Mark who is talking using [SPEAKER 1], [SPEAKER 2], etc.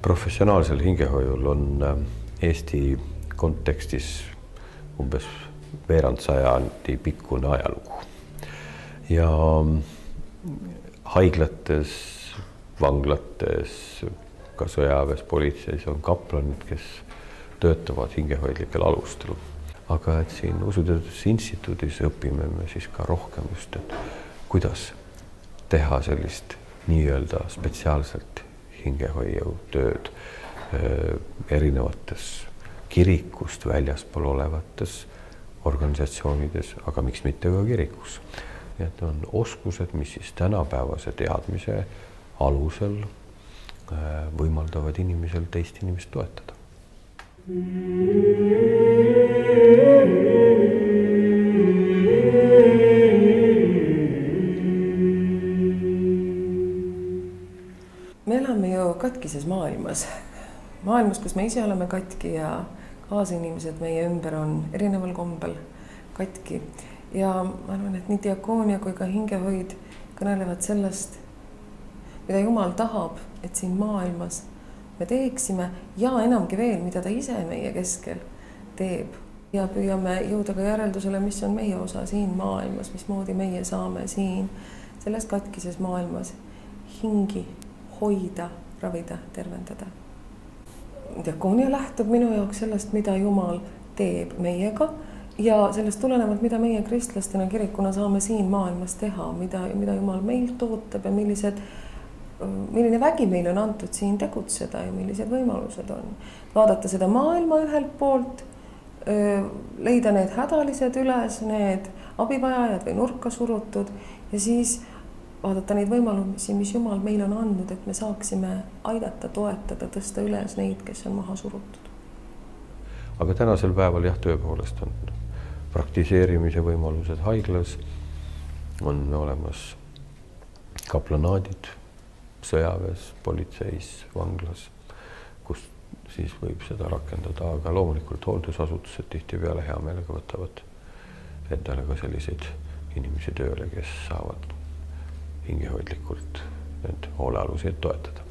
[SPEAKER 1] Professionaalsel hingehoiul on Eesti kontekstis umbes veerandsajandi pikkune ajalugu. Ja haiglates, vanglates, ka sõjaväes, politseis on kaplanid, kes töötavad hingehoidlikel alustel. Aga et siin usuteadusinstituudis õpime me siis ka rohkem just, et kuidas teha sellist nii-öelda spetsiaalselt hingehoiutööd erinevates kirikust väljaspool olevates organisatsioonides, aga miks mitte ka kirikus. Et on oskused, mis siis tänapäevase teadmise alusel võimaldavad inimesel teist inimest toetada.
[SPEAKER 2] Me elame ju katkises maailmas, kus me ise oleme katki ja kaasinimesed meie ümber on erineval kombel katki. Ja ma arvan, et nii diakoonia kui ka hingehoid kõnelevad sellest, mida Jumal tahab, et siin maailmas me teeksime ja enamgi veel, mida ta ise meie keskel teeb. Ja püüame jõuda ka järeldusele, mis on meie osa siin maailmas, mismoodi meie saame siin selles katkises maailmas hingi hoida, ravida, tervendada. Diakoonia lähtub minu jaoks sellest, mida Jumal teeb meiega ja sellest tulenevalt, mida meie kristlastena kirikuna saame siin maailmas teha, mida Jumal meilt ootab ja milline vägi meil on antud siin tegutseda ja millised võimalused on. Vaadata seda maailma ühelt poolt, leida need hädalised üles, need abivajajad või nurka surutud ja siis vaadata neid võimalusi, mis Jumal meil on andnud, et me saaksime aidata, toetada, tõsta üles neid, kes on maha surutud.
[SPEAKER 1] Aga tänasel päeval jah, tõepoolest on praktiseerimise võimalused haiglas, on olemas kaplanaadid sõjaväes, politseis, vanglas, kus siis võib seda rakendada, aga loomulikult hooldusasutused tihtipeale hea meelega võtavad endale ka selliseid inimesi tööle, kes saavad hingehoidlikult need hoolealuseid toetada.